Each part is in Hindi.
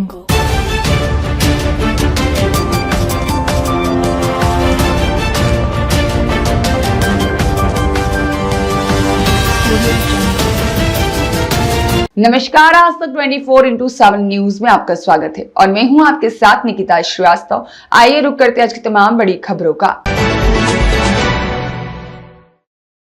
नमस्कार, आज तक 24/7 न्यूज में आपका स्वागत है और मैं हूं आपके साथ निकिता श्रीवास्तव। आइए रुक करते आज की तमाम बड़ी खबरों का।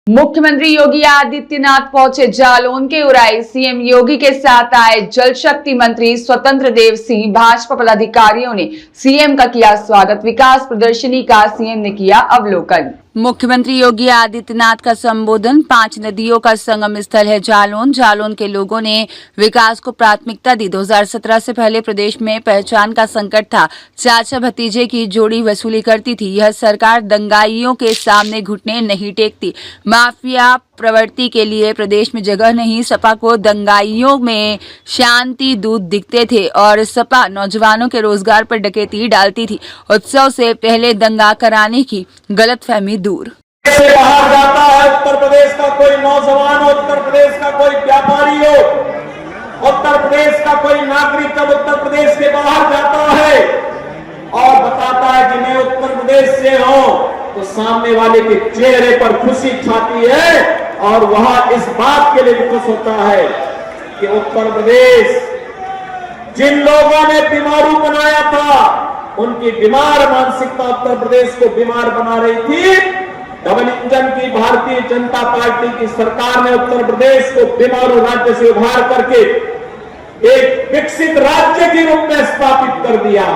मुख्यमंत्री योगी आदित्यनाथ पहुंचे जालौन के उराई। सीएम योगी के साथ आए जल शक्ति मंत्री स्वतंत्र देव सिंह। भाजपा पदाधिकारियों ने सीएम का किया स्वागत। विकास प्रदर्शनी का सीएम ने किया अवलोकन। मुख्यमंत्री योगी आदित्यनाथ का संबोधन। 5 नदियों का संगम स्थल है जालौन। जालौन के लोगों ने विकास को प्राथमिकता दी। 2017 से पहले प्रदेश में पहचान का संकट था। चाचा भतीजे की जोड़ी वसूली करती थी। यह सरकार दंगाइयों के सामने घुटने नहीं टेकती। माफिया प्रवृत्ति के लिए प्रदेश में जगह नहीं। सपा को दंगाइयों में शांति दूत दिखते थे और सपा नौजवानों के रोजगार पर डकैती डालती थी। उत्सव से पहले दंगा कराने की गलतफहमी दूर। से बाहर जाता है उत्तर प्रदेश का कोई नौजवान हो, उत्तर प्रदेश का कोई व्यापारी हो, उत्तर प्रदेश का कोई नागरिक जब उत्तर प्रदेश के बाहर जाता है और बताता है कि मैं उत्तर प्रदेश से हूं, तो सामने वाले के चेहरे पर खुशी छाती है और वह इस बात के लिए भी खुश होता है कि उत्तर प्रदेश जिन लोगों ने बीमारू बनाया था, उनकी बीमार मानसिकता उत्तर प्रदेश को बीमार बना रही थी। डबल इंजन की भारतीय जनता पार्टी की सरकार ने उत्तर प्रदेश को बीमारू राज्य से उभार करके एक विकसित राज्य के रूप में स्थापित कर दिया।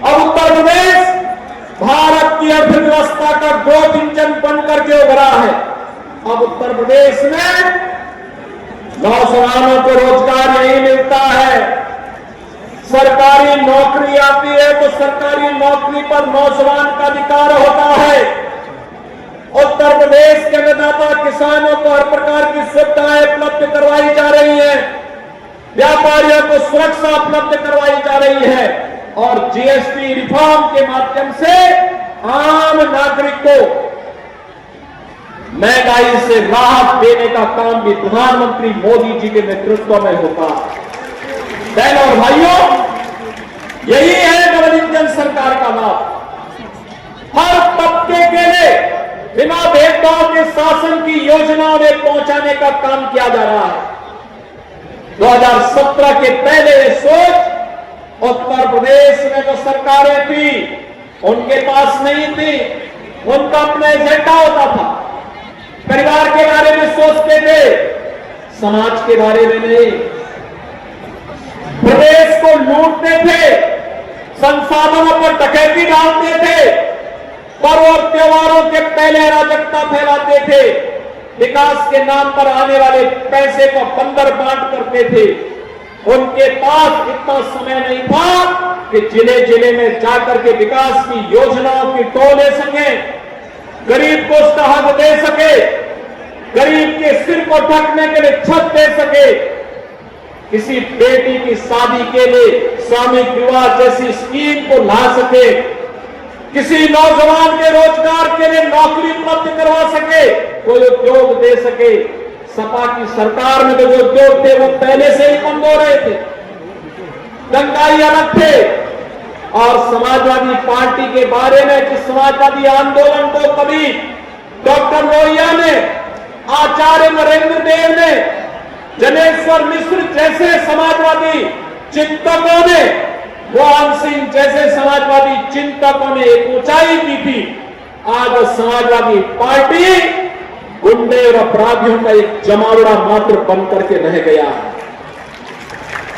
अब उत्तर प्रदेश भारत की अर्थव्यवस्था का ग्रोथ इंजन बनकर के उभरा है। अब उत्तर प्रदेश में नौजवानों को रोजगार यही मिलता है। सरकारी नौकरी आती है तो सरकारी नौकरी पर नौजवान का अधिकार होता है। उत्तर प्रदेश के अन्नदाता किसानों को हर प्रकार की सुविधाएं उपलब्ध करवाई जा रही है। व्यापारियों को सुरक्षा उपलब्ध करवाई जा रही है और जीएसटी रिफॉर्म के माध्यम से आम नागरिक को महंगाई से राहत देने का काम भी प्रधानमंत्री मोदी जी के नेतृत्व में होगा। बहनों और भाइयों, यही है डबल इंजन सरकार का लाभ। हर तबके के लिए बिना भेदभाव के शासन की योजनाओं में पहुंचाने का काम किया जा रहा है। 2017 के पहले ये सोच उत्तर प्रदेश में जो सरकारें थी उनके पास नहीं थी। उनका अपना एजेंडा होता था। परिवार के बारे में सोचते थे, समाज के बारे में नहीं। प्रदेश को लूटते थे, संसाधनों पर डकैती डालते थे, पर्व और त्योहारों के पहले अराजकता फैलाते थे, विकास के नाम पर आने वाले पैसे को बंदर बांट करते थे। उनके पास इतना समय नहीं था कि जिले जिले में जाकर के विकास की योजनाओं की टो ले सके, गरीब को उसका हक दे सके, गरीब के सिर को ढकने के लिए छत दे सके, किसी बेटी की शादी के लिए सामूहिक विवाह जैसी स्कीम को ला सके, किसी नौजवान के रोजगार के लिए नौकरी उपलब्ध करवा सके, कोई उद्योग दे सके। सपा की सरकार में जो उद्योग थे वो पहले से ही बंद हो रहे थे, दंगाई अलग थे। और समाजवादी पार्टी के बारे में जिस समाजवादी आंदोलन को कभी डॉक्टर लोहिया ने, आचार्य नरेंद्र देव ने, जनेश्वर मिश्र जैसे समाजवादी चिंतकों ने, मोहन सिंह जैसे समाजवादी चिंतकों ने एक ऊंचाई की थी, आज समाजवादी पार्टी गुंडे और अपराधियों का एक जमावड़ा मात्र बनकर के रह गया।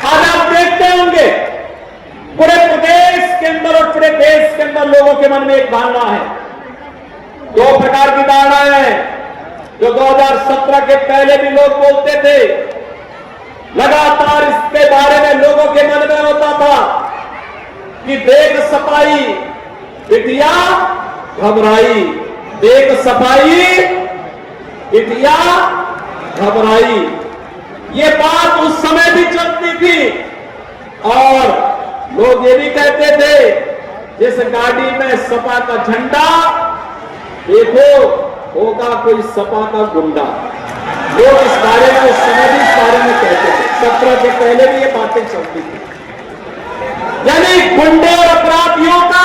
आज आप देखते होंगे पूरे प्रदेश के अंदर और पूरे देश के अंदर लोगों के मन में एक धारणा है। 2 प्रकार की धारणाएं हैं जो 2017 के पहले भी लोग बोलते थे। लगातार इसके बारे में लोगों के मन में होता था कि देख सफाई बिटिया घबराई, देख सफाई बिटिया घबराई। ये बात उस समय भी चलती थी और लोग ये भी कहते थे जिस गाड़ी में सपा का झंडा देखो होगा कोई सपा का गुंडा। लोग इस बारे में उस समय भी इस बारे में कहते थे। 17 के पहले भी ये बातें चलती थी। यानी गुंडे और अपराधियों का,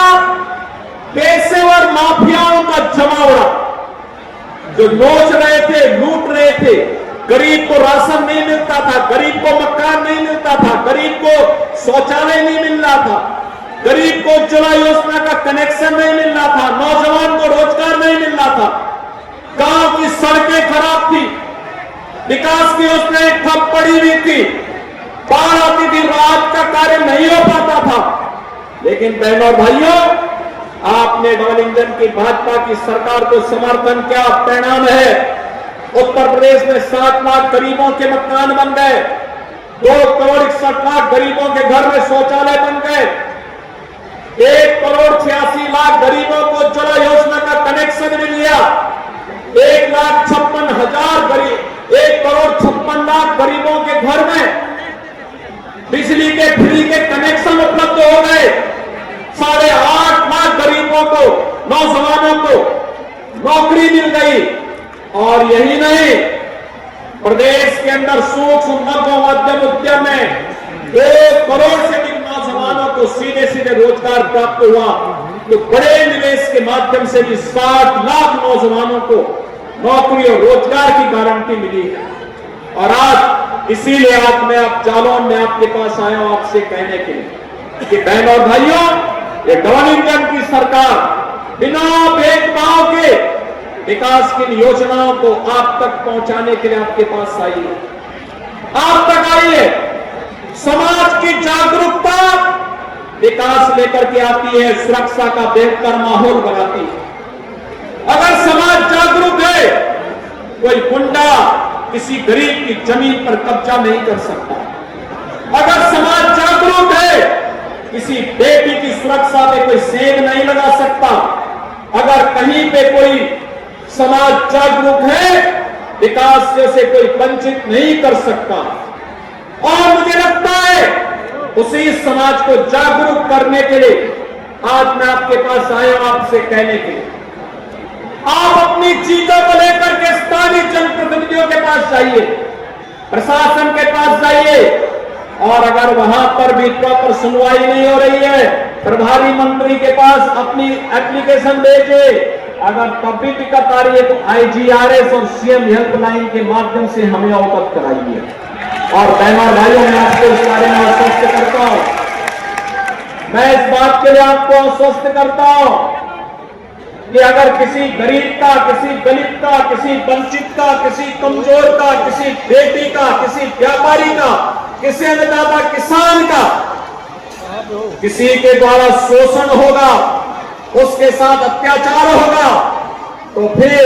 पेशेवर माफियाओं का जमावड़ा, जो नोच रहे थे, लूट रहे थे। गरीब को राशन नहीं मिलता था, गरीब को मकान नहीं मिलता था, गरीब को शौचालय नहीं मिल रहा था, गरीब को उज्ज्वला योजना का कनेक्शन नहीं मिल रहा था, नौजवान को रोजगार नहीं मिल रहा था, गांव की सड़कें खराब थी, विकास की योजनाएं ठप पड़ी हुई थी, बाढ़ आती थी, राहत का कार्य नहीं हो पाता था। लेकिन बहनों और भाइयों, आपने डबल इंजन की भाजपा की सरकार को समर्थन किया, परिणाम है उत्तर प्रदेश में 7 लाख गरीबों के मकान बन गए, 2 करोड़ 61 लाख गरीबों के घर में शौचालय बन गए, 1 करोड़ 86 लाख गरीबों को उज्ज्वला योजना का कनेक्शन मिल गया, 1,56,000 गरीब, 1 करोड़ 56 लाख गरीबों के घर में बिजली के फ्री के कनेक्शन उपलब्ध हो गए, 8.5 लाख गरीबों को, नौजवानों को नौकरी मिल गई। और यही नहीं, प्रदेश के अंदर सूक्ष्म लघु मध्यम उद्यम में 2 करोड़ से अधिक नौजवानों को सीधे सीधे रोजगार प्राप्त हुआ। तो बड़े निवेश के माध्यम से भी 60 लाख नौजवानों को नौकरी और रोजगार की गारंटी मिली है। और आज इसीलिए आज मैं आप जालौन में आपके पास आया हूं आपसे कहने के लिए कि बहनों और भाइयों, ये डबल इंजन की सरकार बिना भेदभाव के विकास की योजनाओं को आप तक पहुंचाने के लिए आपके पास आई है, आप तक आई है। समाज की जागरूकता विकास लेकर के आती है, सुरक्षा का बेहतर माहौल बनाती है। अगर समाज जागरूक है, कोई गुंडा किसी गरीब की जमीन पर कब्जा नहीं कर सकता। अगर समाज जागरूक है, किसी बेटी की सुरक्षा पे कोई सेंध नहीं लगा सकता। अगर कहीं पे कोई समाज जागरूक है, विकास से कोई वंचित नहीं कर सकता। और मुझे लगता है उसी समाज को जागरूक करने के लिए आज मैं आपके पास आया हूं आपसे कहने के लिए, आप अपनी चीजों को लेकर के स्थानीय जनप्रतिनिधियों के पास जाइए, प्रशासन के पास जाइए, और अगर वहां पर भी प्रॉपर सुनवाई नहीं हो रही है, प्रभारी मंत्री के पास अपनी एप्लीकेशन भेजिए। अगर तब भी दिक्कत आ रही है तो IGRS और CM हेल्पलाइन के माध्यम से हमें अवगत कराइए। और बहनों भाइयों, मैं आपको इस बारे में आश्वस्त करता हूं, मैं इस बात के लिए आपको आश्वस्त करता हूं कि अगर किसी गरीब का, किसी दलित का, किसी वंचित का, किसी कमजोर का, किसी बेटी का, किसी व्यापारी का, किसी अन्नदाता किसान का किसी के द्वारा शोषण होगा, उसके साथ अत्याचार होगा, तो फिर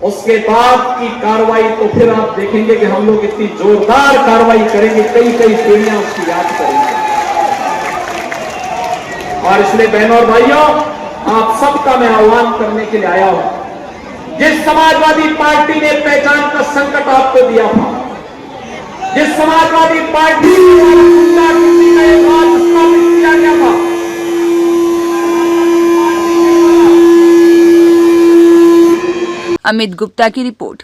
उसके बाद की कार्रवाई तो फिर आप देखेंगे कि हम लोग इतनी जोरदार कार्रवाई करेंगे, कई कई पीढ़ियां उसकी याद करेंगे। और इसलिए बहनों और भाइयों, आप सबका मैं आह्वान करने के लिए आया हूं। जिस समाजवादी पार्टी ने पहचान का संकट आपको दिया था, जिस समाजवादी पार्टी किसी का एक राज स्थापित किया गया था, अमित गुप्ता की रिपोर्ट।